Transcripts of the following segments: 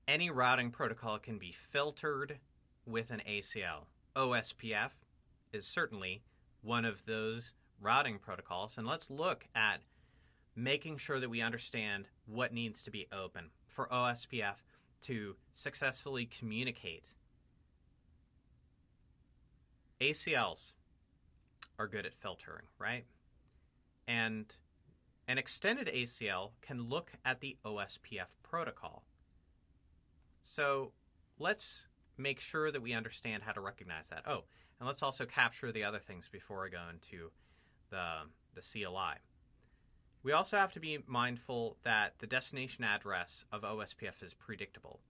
Any routing protocol can be filtered with an ACL. OSPF is certainly one of those routing protocols, and let's look at making sure that we understand what needs to be open for OSPF to successfully communicate. ACLs are good at filtering, right? And an extended ACL can look at the OSPF protocol. So let's make sure that we understand how to recognize that. Oh, and let's also capture the other things before I go into the CLI. We also have to be mindful that the destination address of OSPF is predictable.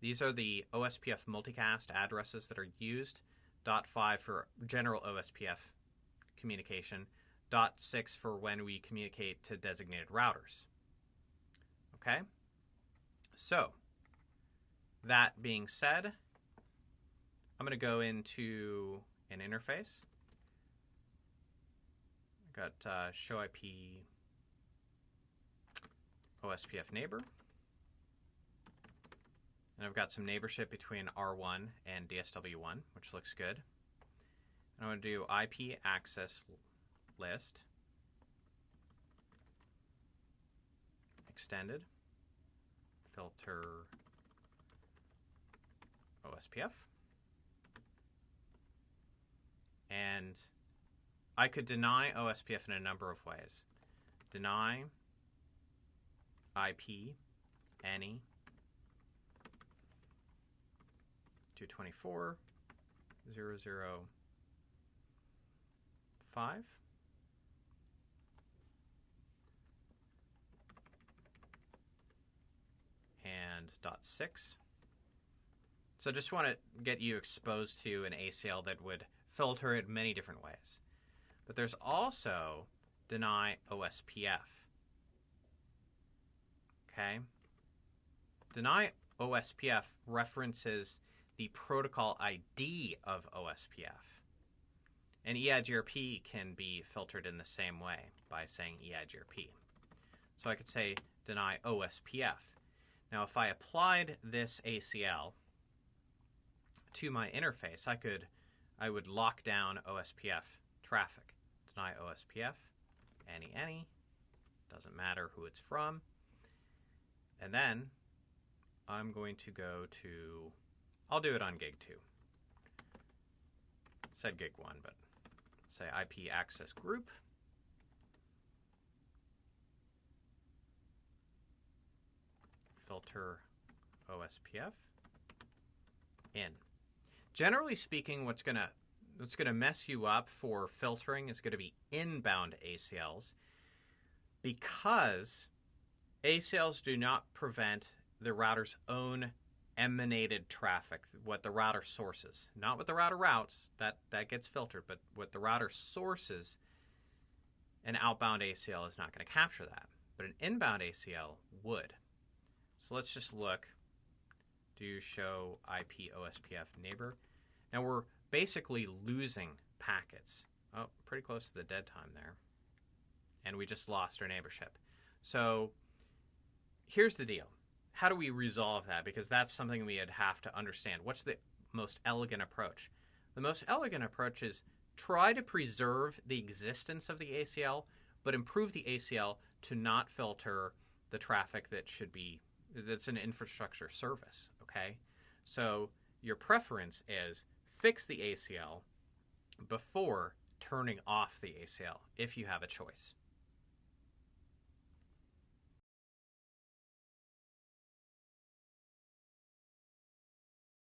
These are the OSPF multicast addresses that are used. .5 for general OSPF communication. .6 for when we communicate to designated routers. Okay? So, that being said, I'm going to go into an interface. I've got show IP OSPF neighbor. And I've got some neighborship between R1 and DSW1, which looks good. And I'm going to do IP access list, extended, filter OSPF. And I could deny OSPF in a number of ways. Deny IP any 224.0.0.5 and .6. So just want to get you exposed to an ACL that would filter it many different ways. But there's also deny OSPF. Okay? Deny OSPF references the protocol ID of OSPF. And EIGRP can be filtered in the same way by saying EIGRP. So I could say deny OSPF. Now if I applied this ACL to my interface, I would lock down OSPF traffic. Deny OSPF, any, doesn't matter who it's from. And then I'm going to go to, I'll do it on gig 2. Said gig 1, but say IP access group. Filter OSPF in. Generally speaking, what's going to mess you up for filtering is going to be inbound ACLs, because ACLs do not prevent the router's own emanated traffic, what the router sources. Not what the router routes, that gets filtered, but what the router sources, an outbound ACL is not going to capture that. But an inbound ACL would. So let's just look. Do show IP OSPF neighbor. Now we're basically losing packets. Oh, pretty close to the dead time there. And we just lost our neighborship. So here's the deal. How do we resolve that? Because that's something we would have to understand. What's the most elegant approach? The most elegant approach is try to preserve the existence of the ACL, but improve the ACL to not filter the traffic that's an infrastructure service, okay? So your preference is fix the ACL before turning off the ACL, if you have a choice.